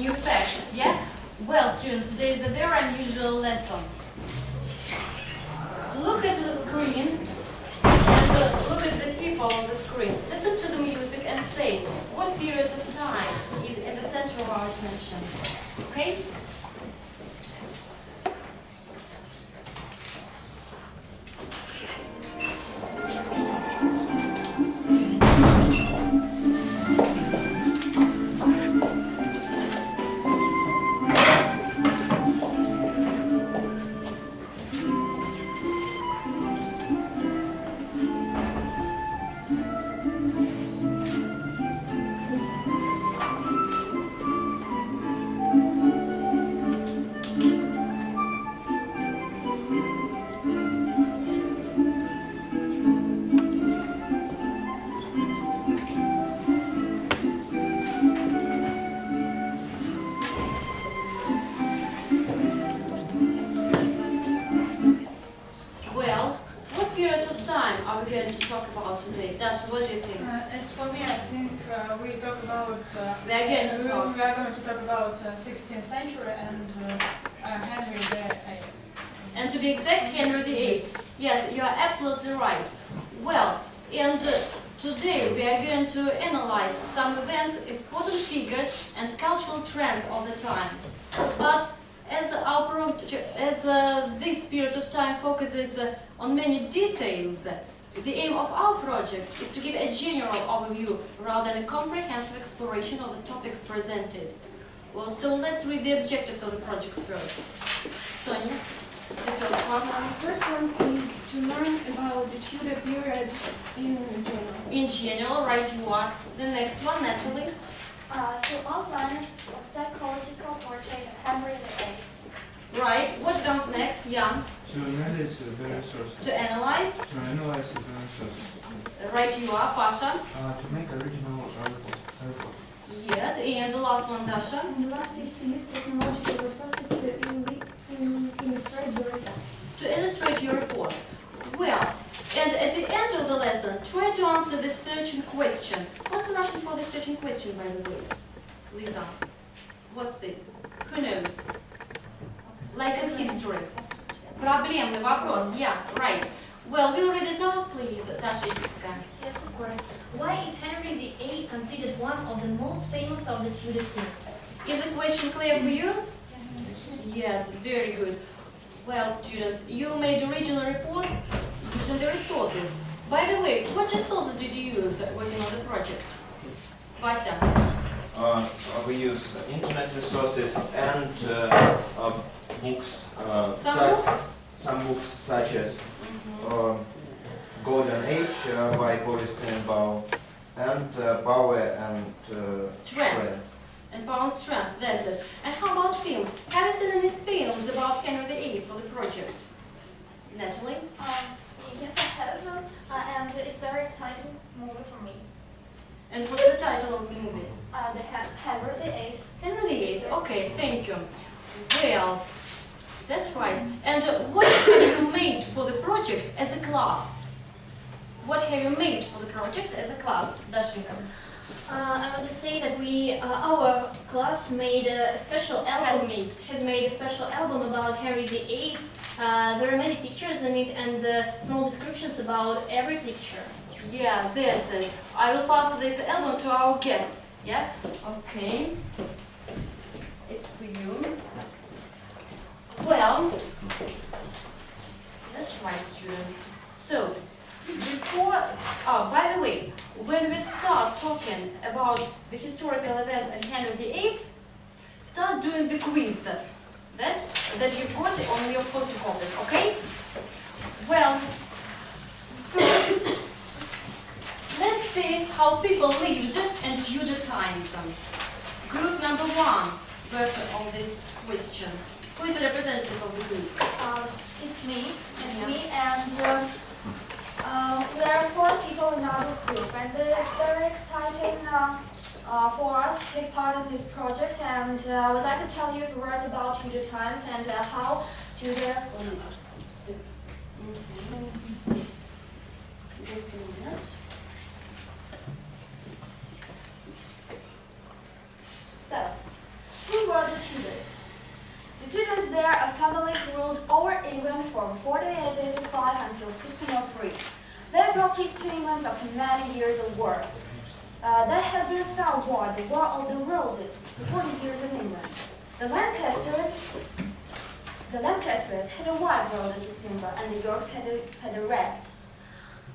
new facts, yeah? Well, students, today is a very unusual lesson. Look at the screen and look at the people on the screen. Listen to the music and say what period of time is in the center of our attention. Okay? Are we going to talk about today? Dasha, what do you think? As for me, I think we are going to talk about 16th century and Henry VIII. And to be exact, Henry VIII. Yes, you are absolutely right. Well, and today we are going to analyze some events, important figures, and cultural trends of the time. But as this period of time focuses on many details, the aim of our project is to give a general overview rather than a comprehensive exploration of the topics presented. Well, so let's read the objectives of the project first. Sonia, the first one. The first one is to learn about the Tudor period in general. In general, right, you are. The next one, Natalie. To outline a psychological portrait of Henry VIII. Right. What comes next, Jan? To analyze the various sources. To analyze. To analyze the various sources. Right, you are, Pasha. To make original reports. Yes, and the last one, Dasha. And the last is to use technological resources to illustrate the reports. To illustrate your report. Well, and at the end of the lesson, try to answer the searching question. What's the Russian for the searching question, by the way? Lisa, what's this? Who knows? Like a history. Проблемный вопрос, yeah, right. Well, we'll read it out, please, Dasha Isiska. Yes, of course. Why is Henry VIII considered one of the most famous of the Tudor kings? Is the question clear for you? Yes, very good. Well, students, you made original reports using the resources. By the way, what resources did you use working on the project? Vasya? We use internet resources and books. Some books such as Golden Age by Boris Tenenbaum and Power and Strength. And Power and Strength, that's it. And how about films? Have you seen any films about Henry VIII for the project? Natalie? Yes, I have, and it's a very exciting movie for me. And what's the title of the movie? The Henry VIII. Henry VIII, okay, thank you. Well, that's right. And what have you made for the project as a class? What have you made for the project as a class, Dashinka? I want to say that our class made a special album. Has made a special album about Henry VIII. There are many pictures in it and small descriptions about every picture. Yeah, that's it. I will pass this album to our guests. Yeah? Okay. It's for you. Well, that's right, students. So, by the way, when we start talking about the historical events and Henry VIII, start doing the quiz that you got on your photocopies, okay? Well, first, let's see how people lived in Tudor times. Group number one worked on this question. Who is the representative of the group? It's me. And there are 4 people in our group, and it is very exciting for us to take part in this project. And I would like to tell you a few words about Tudor times and how Tudor. Just a minute. So, family who ruled over England from 1485 until 1603. They brought peace to England after many years of war. There had been some war, the War of the Roses, for 40 years in England. The Lancasters had a white rose as a symbol, and the Yorks had a red.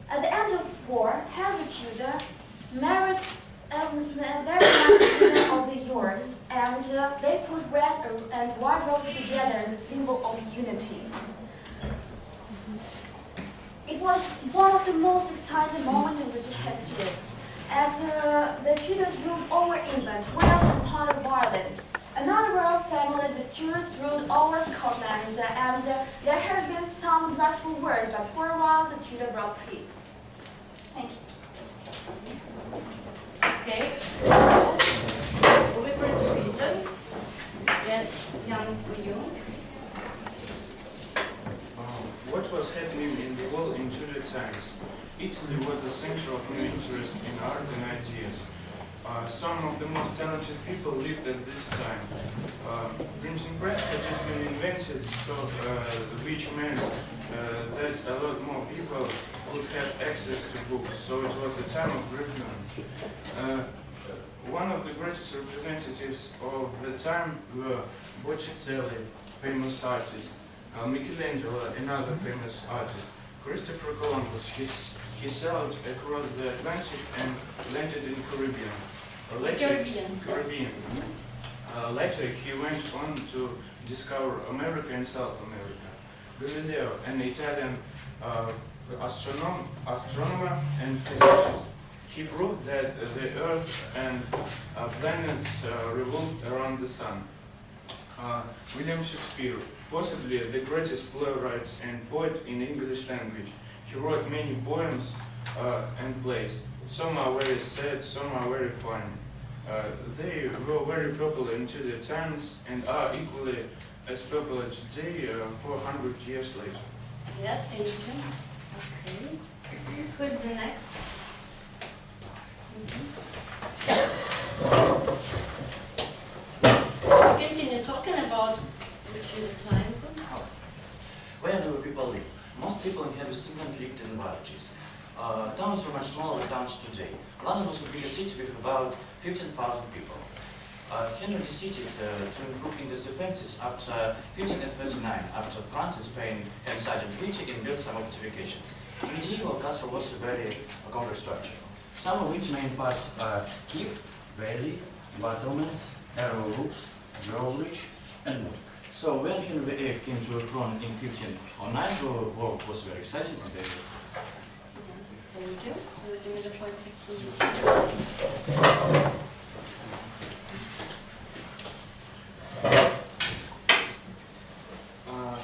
At the end of war, Henry Tudor married very nice women of the Yorks, and they put red and white rose together as a symbol of unity. It was one of the most exciting moments in British history. And the Tudors ruled over England, Wales, and part of Ireland. Another royal family, the Stuarts, ruled over Scotland, and there have been some dreadful wars, but for a while the Tudor brought peace. Thank you. Okay. We proceed. Yes, Jan, for you. What was happening in the world in Tudor times? Italy was the center of new interest in art and ideas. Some of the most talented people lived at this time. Printing press had just been invented, so which meant that a lot more people would have access to books. So it was a time of revolution. One of the greatest representatives of the time were Botticelli, famous artist, Michelangelo, another famous artist, Christopher Columbus. He sailed across the Atlantic and landed in Caribbean. Caribbean. Later, he went on to discover America and South America. Galileo, an Italian astronomer and physicist, he proved that the Earth and planets revolved around the Sun. William Shakespeare, possibly the greatest playwright and poet in English language. He wrote many poems and plays. Some are very sad, some are very funny. They were very popular in Tudor times and are equally as popular today 400 years later. Yeah, thank you. Okay. Who's the next? We continue talking about the Tudor times. Where do people live? Most people in England lived in villages. Towns were much smaller than towns today. London was a bigger city with about 15,000 people. Henry decided to improve English defenses after 1539, after France and Spain had signed a treaty and built some fortifications. In medieval, castle was a very complex structure. Some of its main parts are keep, bailey, battlements, arrow roofs, drawbridge, and wood. So when Henry VIII came to the throne in 1509, the work was very exciting and very good. Thank you. Will you give me the point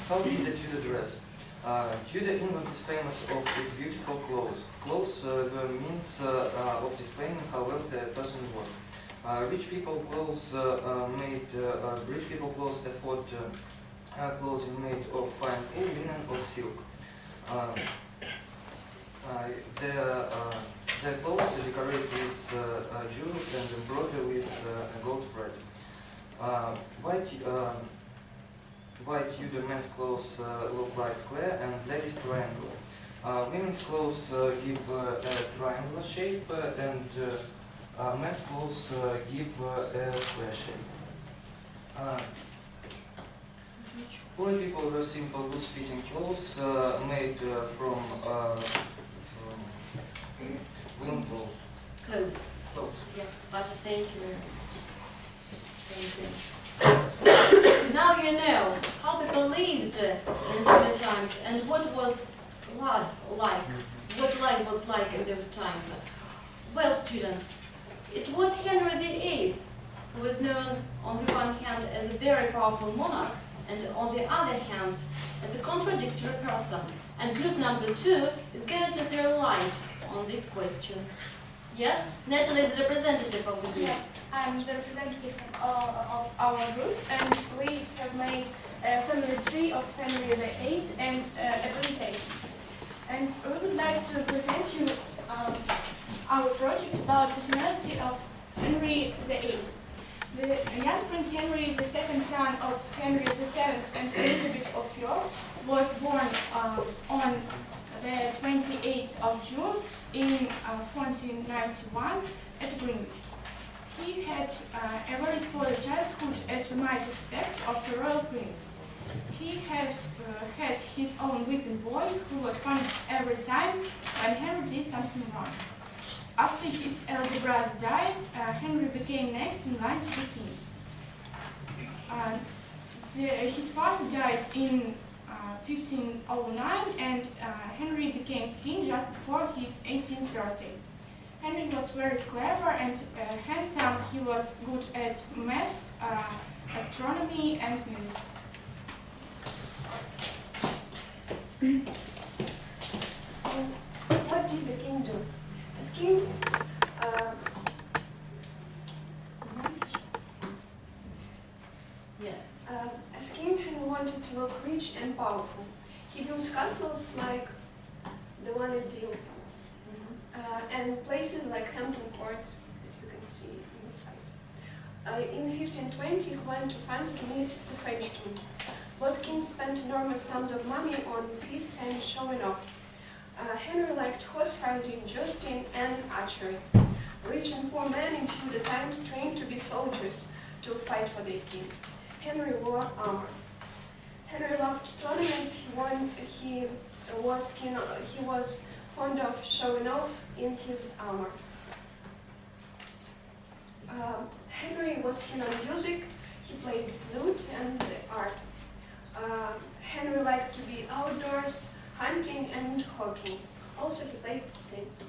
How is a Tudor dress? Tudor England is famous of its beautiful clothes. Clothes were means of displaying how wealthy a person was. Rich people clothes afford clothing made of fine wool, linen, or silk. Their clothes are decorated with jewels and embroidered with gold thread. White Tudor men's clothes look like square and ladies triangle. Women's clothes give a triangular shape and men's clothes give a square shape. Poor people wear simple loose-fitting clothes made from woolen wool. Clothes. Yeah, Pasha, thank you very much. Thank you. Now you know how people lived in Tudor times and what was like, what life was like in those times. Well, students, it was Henry VIII who was known on the one hand as a very powerful monarch and on the other hand as a contradictory person. And group number 2 is going to throw light on this question. Yes? Natalie is the representative of the group. Yeah, I'm the representative of our group, and we have made a family tree of Henry VIII and a presentation. And we would like to present you our project about personality of Henry VIII. The young Prince Henry is the second son of Henry VII and Elizabeth 1591 at Greenwich. He had a very spoiled childhood, as we might expect, of a royal prince. He had his own whipping boy, who was punished every time when Henry did something wrong. After his elder brother died, Henry became next in line to be king. His father died in 1509, and Henry became king just before his 18th birthday. Henry was very clever and handsome. He was good at maths, astronomy, and music. So, what did the king do? As king, Yes. as king, Henry wanted to look rich and powerful. He built castles like the one at Deal, and places like Hampton Court, that you can see on the side. In 1520, he went to France to meet the French king. Both kings spent enormous sums of money on feasts and showing off. Henry liked horse riding, jousting, and archery. Rich and poor men in feudal times trained to be soldiers to fight for their king. Henry wore armor. Henry loved tournaments. He was fond of showing off in his armor. Henry was keen on music. He played lute and art. Henry liked to be outdoors, hunting and hawking. Also, he played tennis.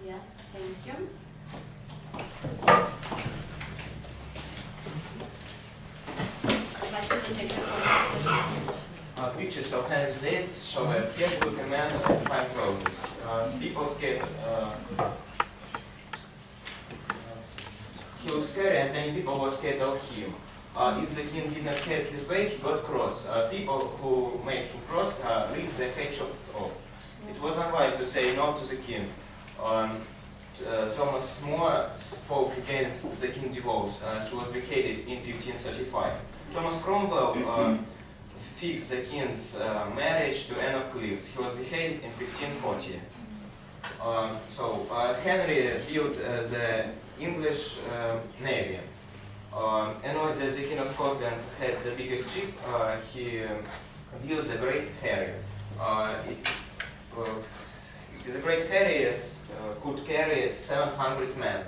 Yeah, thank you. Pictures of Henry's dates show a fierce-looking man in fine clothes. People scared. He looked scary, and many people were scared of him. If the king did not have his way, he got cross. People who made him cross lived their head chopped off. It was unwise to say no to the king. Thomas More spoke against the king's divorce. He was beheaded in 1535. Thomas Cromwell fixed the king's marriage to Anne of Cleves. He was beheaded in 1540. Henry built the English navy. In order that the King of Scotland had the biggest ship, he built the Great Harry. The Great Harry could carry 700 men.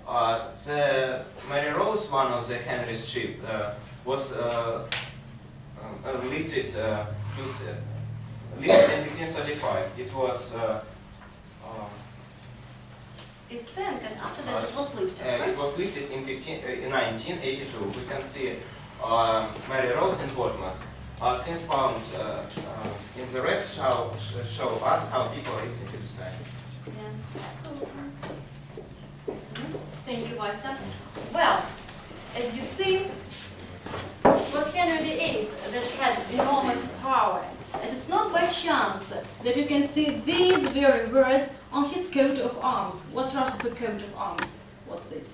The Mary Rose, one of the Henry's ship, was lifted in 1535. It was. It sank, and after that it was lifted, right? It was lifted in 1982. We can see Mary Rose in Portsmouth. Since found in the wreck show us how people lived in this time. Yeah, absolutely. Thank you, Vaisa. Well, as you see, it was Henry VIII that had enormous power. And it's not by chance that you can see these very words on his coat of arms. What's Russian for coat of arms? What's this?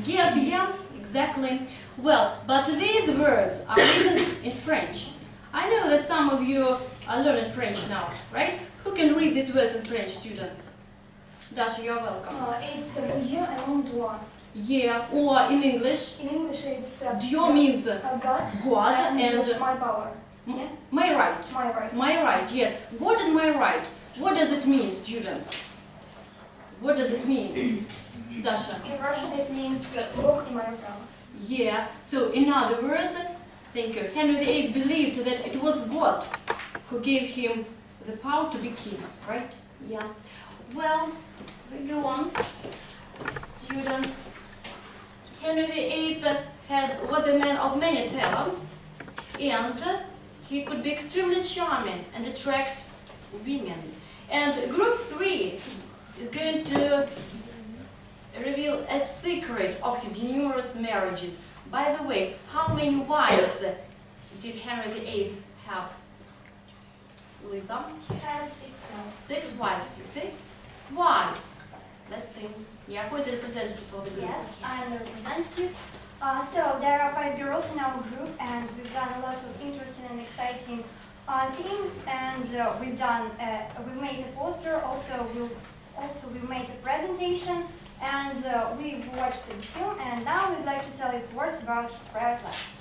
Gerb, yeah, exactly. Well, but these words are written in French. I know that some of you are learning French now, right? Who can read these words in French, students? Dasha, you're welcome. It's Dieu and droit. Yeah, or in English, In English, it's Dieu means God, God and my power. Yeah? my right. My right. My right, yes. God and my right. What does it mean, students? What does it mean, Dasha? In Russian, it means Бог и мое право. Yeah, so in other words, thank you, Henry VIII believed that it was God who gave him the power to be king, right? Yeah. Well, we go on. Students, Henry VIII was a man of many talents, and he could be extremely charming and attract women. And group 3 is going to reveal a secret of his numerous marriages. By the way, how many wives did Henry VIII have? Lisa? He had 6 wives. 6 wives, you see? Why? Let's see. Yeah, who is the representative of the group? Yes, I'm the representative. So there are 5 girls in our group, and we've done a lot of interesting and exciting themes, and we made a poster. We made a presentation, and we watched the film. And now we'd like to tell you words about his private life.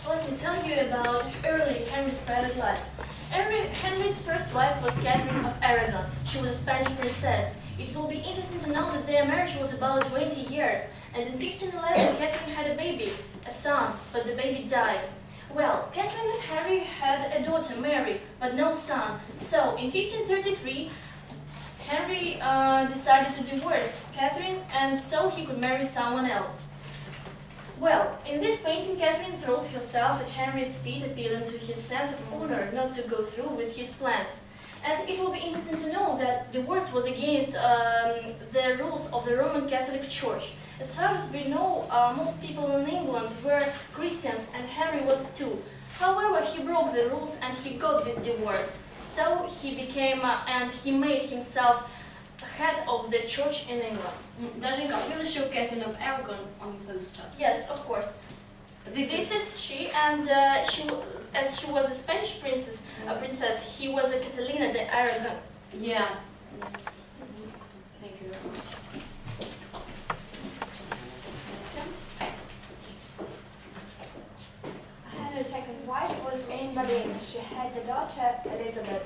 Let me tell you about early Henry's private life. Henry's first wife was Catherine of Aragon. She was a Spanish princess. It will be interesting to know that their marriage was about 20 years, and in 1511 Catherine had a baby, a son, but the baby died. Well, Catherine and Henry had a daughter, Mary, but no son. So, in 1533, Henry decided to divorce Catherine, and so he could marry someone else. Well, in this painting, Catherine throws herself at Henry's feet, appealing to his sense of honor not to go through with his plans. And it will be interesting to know that divorce was against the rules of the Roman Catholic Church. As far as we know, most people in England were Christians, and Henry was too. However, he broke the rules and he got this divorce. So he became, and he made himself head of the church in England. Dashenka, will you show Catherine of Aragon on the poster? Yes, of course. This is she, and as she was a Spanish princess, he was a Catalina de Aragon. Yeah. Thank you very much. Henry's second wife was Anne Boleyn. She had a daughter, Elizabeth.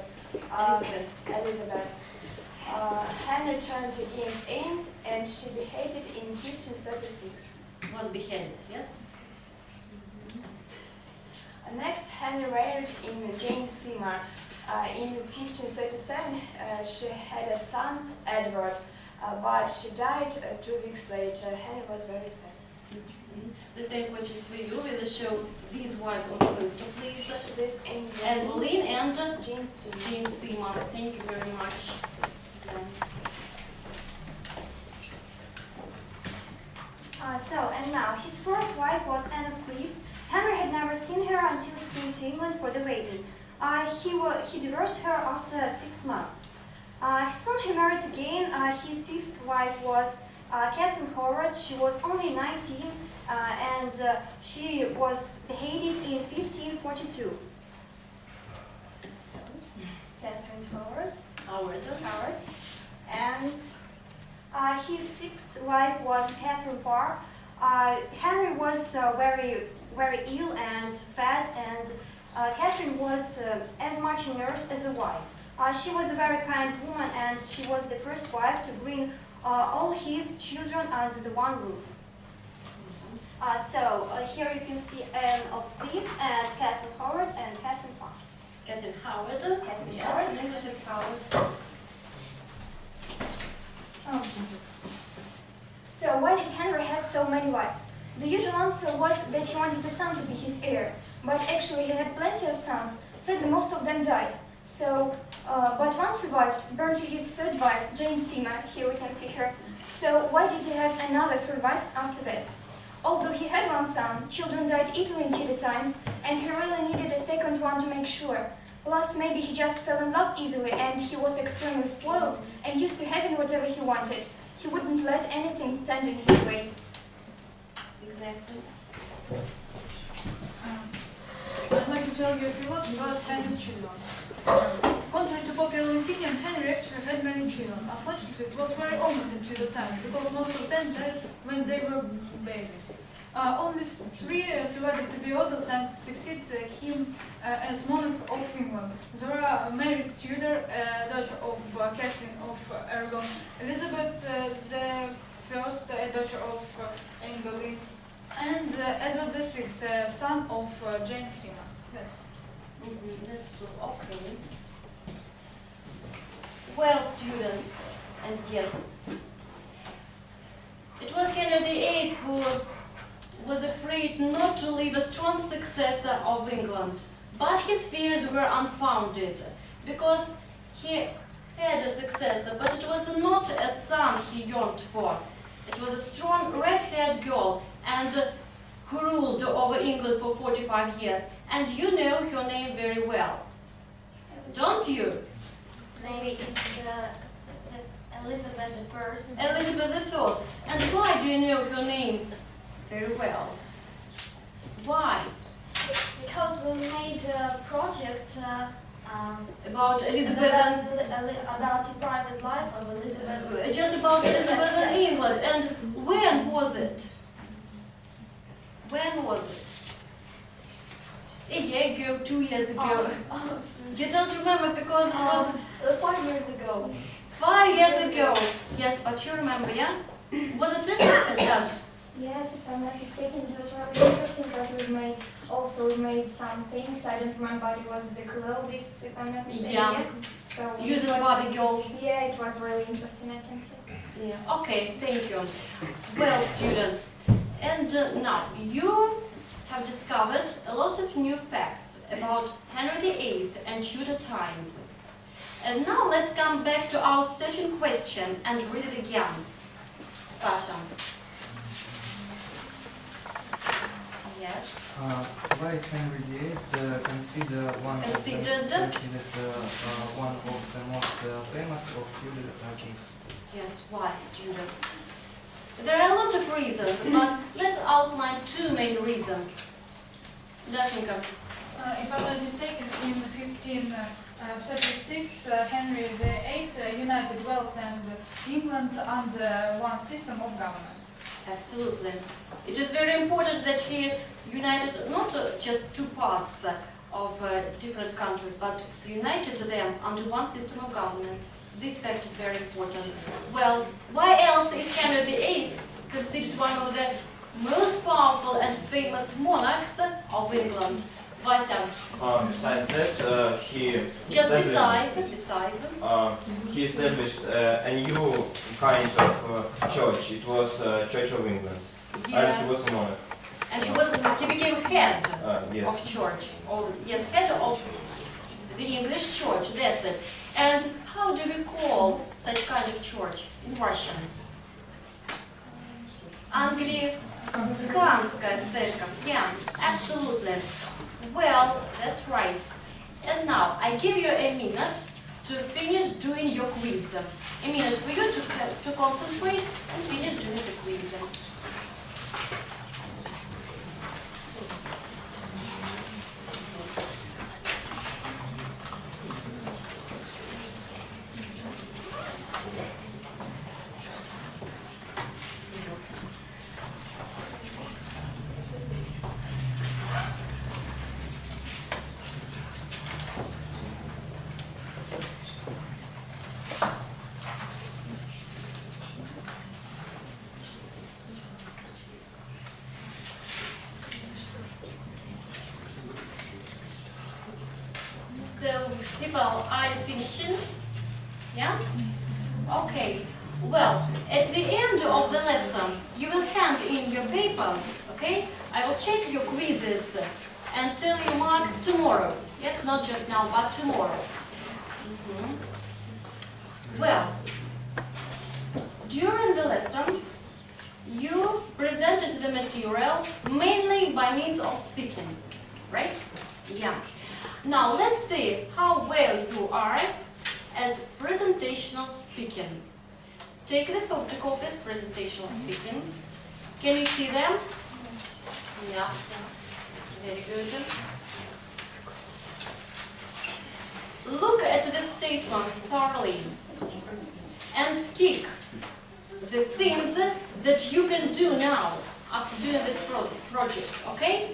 Henry turned against Anne, and she beheaded in 1536. Was beheaded, yes? Next, Henry married in Jane Seymour. In 1537, she had a son, Edward, but she died 2 weeks later. Henry was very sad. The same question for you. Will you show these wives on the poster, please? This Anne Boleyn and Jane Seymour. Jane Seymour. Thank you very much. And now, his fourth wife was Anne of Cleves. Henry had never seen her until he came to England for the wedding. He divorced her after 6 months. Soon he married again. His fifth wife was Catherine Howard. She was only 19, and she was beheaded in 1542. Catherine Howard. And his sixth wife was Catherine Parr. Henry was very ill and fat, and Catherine was as much a nurse as a wife. She was a very kind woman, and she was the first wife to bring all his children under the one roof. Here you can see Anne of Cleves and Catherine Howard and Catherine Parr. Catherine Howard. Catherine Yes, Howard. in English it's Howard. So why did Henry have so many wives? The usual answer was that he wanted a son to be his heir, but actually he had plenty of sons. Sadly, most of them died. So, but one survived, born to his third wife, Jane Seymour. Here we can see her. So why did he have another 3 wives after that? Although he had one son, children died easily in Tudor times, and he really needed a second one to make sure. Plus, maybe he just fell in love easily, and he was extremely spoiled and used to having whatever he wanted. He wouldn't let anything stand in his way. Exactly. I'd like to tell you a few words about Henry's children. Contrary to popular opinion, Henry actually had many children. Unfortunately, this was very almost in Tudor times, because most of them died when they were babies. Only 3 survived to be adults and succeed him as monarch of England. There are Mary Tudor, daughter of Catherine of Aragon, Elizabeth the First, daughter of Anne Boleyn, and Edward VI, son of Jane Seymour. That's That's okay. Well, students and guests, it was Henry VIII who was afraid not to leave a strong successor of England, but his fears were unfounded, because he had a successor, but it was not a son he yearned for. It was a strong red-haired girl, and who ruled over England for 45 years, and you know her name very well, don't you? Maybe it's Elizabeth I. Elizabeth I. And why do you know her name? Very well. Why? Because we made a project About Elizabeth and about the private life of Elizabeth. just about Elizabeth and England. And when was it? When was it? A year ago, 2 years ago. You don't remember because it was 5 years ago. 5 years ago. Yes, but you remember, yeah? Was it interesting, Dash? Yes, if I'm not mistaken, it was really interesting because we made some things. I don't remember, but it was the clothes, if I'm not mistaken. Yeah. So Using it was, Barbie dolls. Yeah, it was really interesting, I can say. Yeah. Okay, thank you. Well, students, and now you have discovered a lot of new facts about Henry VIII and Tudor times. And now let's come back to our searching question and read it again. Pasha. Yes. Why is Henry VIII considered one of the most famous of Tudor kings? Yes, why, students? There are a lot of reasons, but let's outline 2 main reasons. Dashenka. If I'm not mistaken, in 1536, Henry VIII united Wales and England under one system of government. Absolutely. It is very important that he united not just 2 parts of different countries, but united them under one system of government. This fact is very important. Well, why else is Henry VIII considered one of the most powerful and famous monarchs of England? Vasia. Besides that, he established a new kind of church. It was Church of England, and he was a monarch. And he became head Yes. of church. Yes, head of the English church. That's it. And how do we call such kind of church in Russian? Anglicanская церковь. Yeah, absolutely. Well, that's right. And now, I give you a minute to finish doing your quiz. A minute for you to concentrate and finish doing the quiz. So, people, are you finishing? Yeah? Okay. Well, at the end of the lesson, you will hand in your papers, okay? I will check your quizzes and tell you marks tomorrow. Yes, not just now, but tomorrow. Well, during the lesson, you presented the material mainly by means of speaking, right? Yeah. Now let's see how well you are at presentational speaking. Take the photocopies, presentational speaking. Can you see them? Yeah. Very good. Look at the statements thoroughly and tick the things that you can do now after doing this project, okay?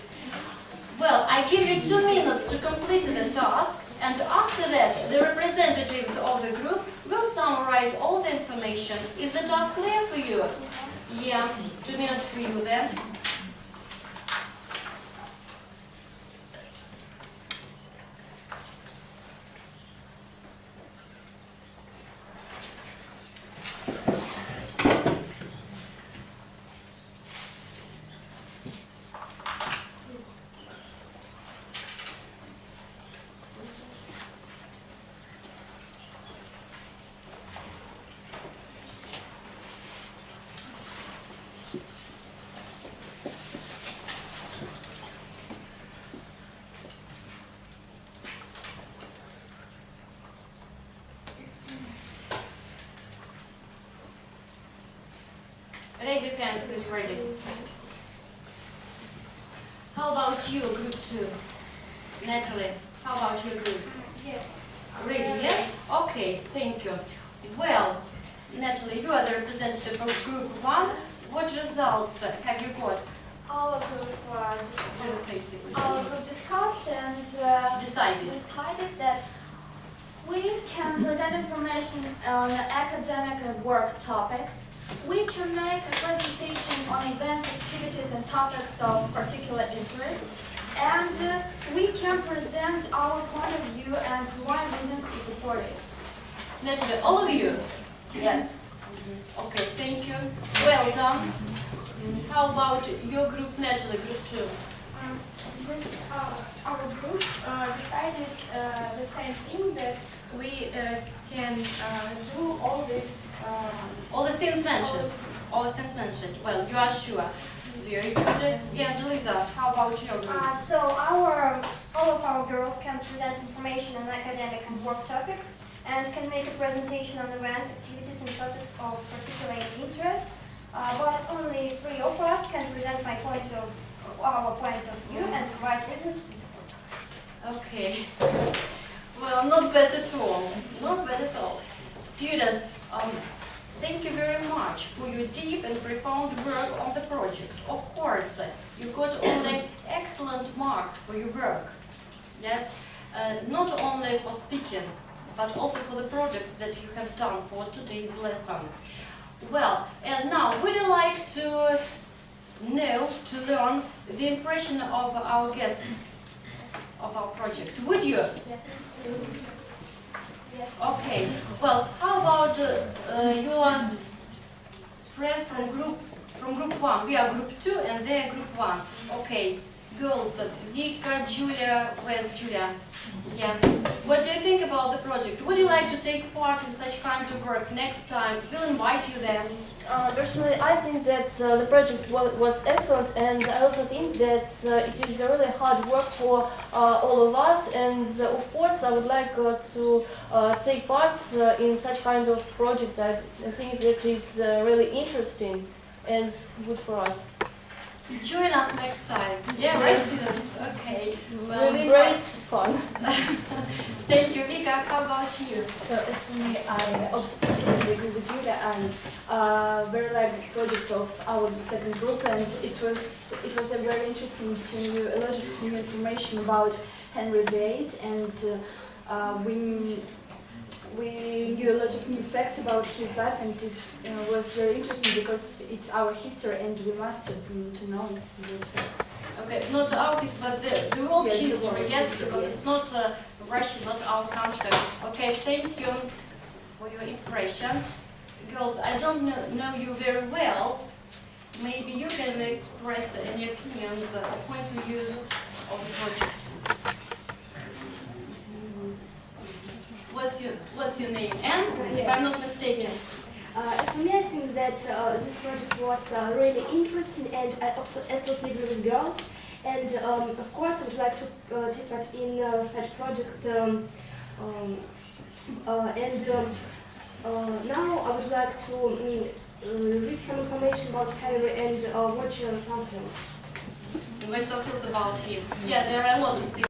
Well, I give you 2 minutes to complete the task, and after that, the representatives of the group will summarize all the information. Is the task clear for you? Yeah, 2 minutes for you then. Raise your hands, who's ready? how about you, group 2? Natalie, how about your group? Yes. Ready, yeah? Okay, thank you. Well, Natalie, you are the representative of group 1. What results have you got? Our group, discussed and decided that we can present information on academic and work topics. We can make a presentation on events, activities, and topics of particular interest. And we can present our point of view and provide reasons to support it. Natalie, all of you? Yes. Okay, thank you. Well done. How about your group, Natalie, group 2? Our group decided the same thing, that we can do all this. All the things mentioned. All the things mentioned. Well, you are sure. Very good. Yeah, Lisa, how about your group? So all of our girls can present information on academic and work topics and can make a presentation on events, activities, and topics of particular interest. But only 3 of us can present our point of view and provide reasons to support it. Okay. Well, not bad at all. Not bad at all. Students, thank you very much for your deep and profound work on the project. Of course, you got only excellent marks for your work. Yes, not only for speaking, but also for the projects that you have done for today's lesson. Well, and now would you like to learn the impression of our guests of our project? Would you? Yes. Okay. Well, how about your friends from group 1? We are group 2 and they are group 1. Okay. Girls, Vika, Julia, where's Julia? Yeah. What do you think about the project? Would you like to take part in such kind of work next time? We'll invite you there. Personally, I think that the project was excellent, and I also think that it is a really hard work for all of us, and of course I would like to take part in such kind of project. I think that is really interesting and good for us. Join us next time. Yeah, right, students? Okay. Well, Great fun. Thank you, Vika. How about you? So as for me, I absolutely agree with you that I very like the project of our second group, and it was a very interesting to know a lot of new information about Henry VIII, and we knew a lot of new facts about his life, and it was very interesting because it's our history and we must to know those facts. Okay, not our history, but the world Yes, the history, world yes, history, because yes. it's not Russia, not our country. Okay, thank you for your impression. Girls, I don't know you very well. Maybe you can express any opinions, points of view of the project. What's your name? Anne, if I'm not mistaken. As for me, I think that this project was really interesting, and I also absolutely agree with girls. And of course, I would like to take part in such project. Now I would like to read some information about Henry and watch some films. Watch some films about him. Yeah, there are a lot of things